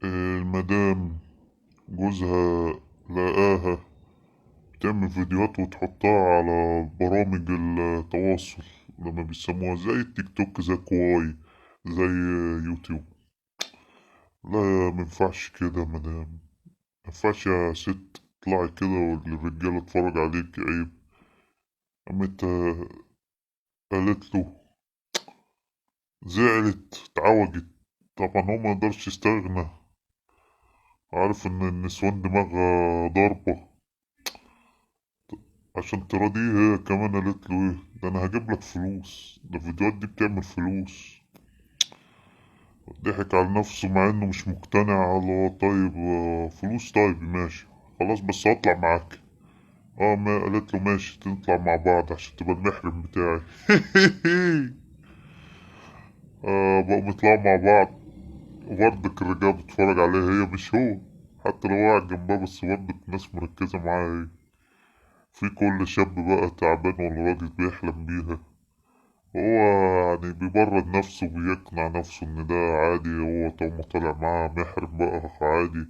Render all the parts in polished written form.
المدام جوزها لقاها بتعمل فيديوهات وتحطها على برامج التواصل لما بيسموها زي التيك توك، زي كواي، زي يوتيوب. لا مينفعش كده يا مدام، مينفعش يا ست تطلعي كده والرجالة تتفرج عليك، عيب. قامت قالت له، زعلت اتعوجت. طبعا هو مقدرش يستغنى، عارف ان النسوان دماغها ضاربة. عشان تراضيه هي كمان قالت له ايه ده، انا هجيب لك فلوس، ده الفيديوهات دي بتعمل فلوس. ضحك على نفسه مع انه مش مقتنع. الله طيب، فلوس، طيب ماشي، خلاص بس هطلع معاك. اه، ما قالت له ماشي نطلع مع بعض عشان تبقى المحرم بتاعي. بقوا بيطلعوا مع بعض، وبرضك الرجالة بتتفرج عليها، هي مش هو، حتى لو قاعد جنبها، بس برضك الناس مركزة معاها هي. في كل شاب بقى تعبان ولا راجل بيحلم بيها. هو يعني بيبرد نفسه وبيقنع نفسه ان ده عادي، هو طالما طالع معاه محرم بقى عادي.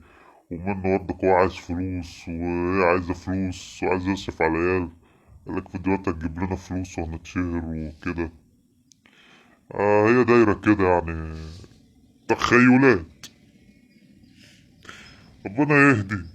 ومنه برضك هو عايز فلوس وهي عايزة فلوس وعايز يصرف على العيال. قالك فيديوهات هتجيب لنا فلوس وهنتشهر وكده. هي دايرة كده يعني، تخيلات. ربنا يهدي.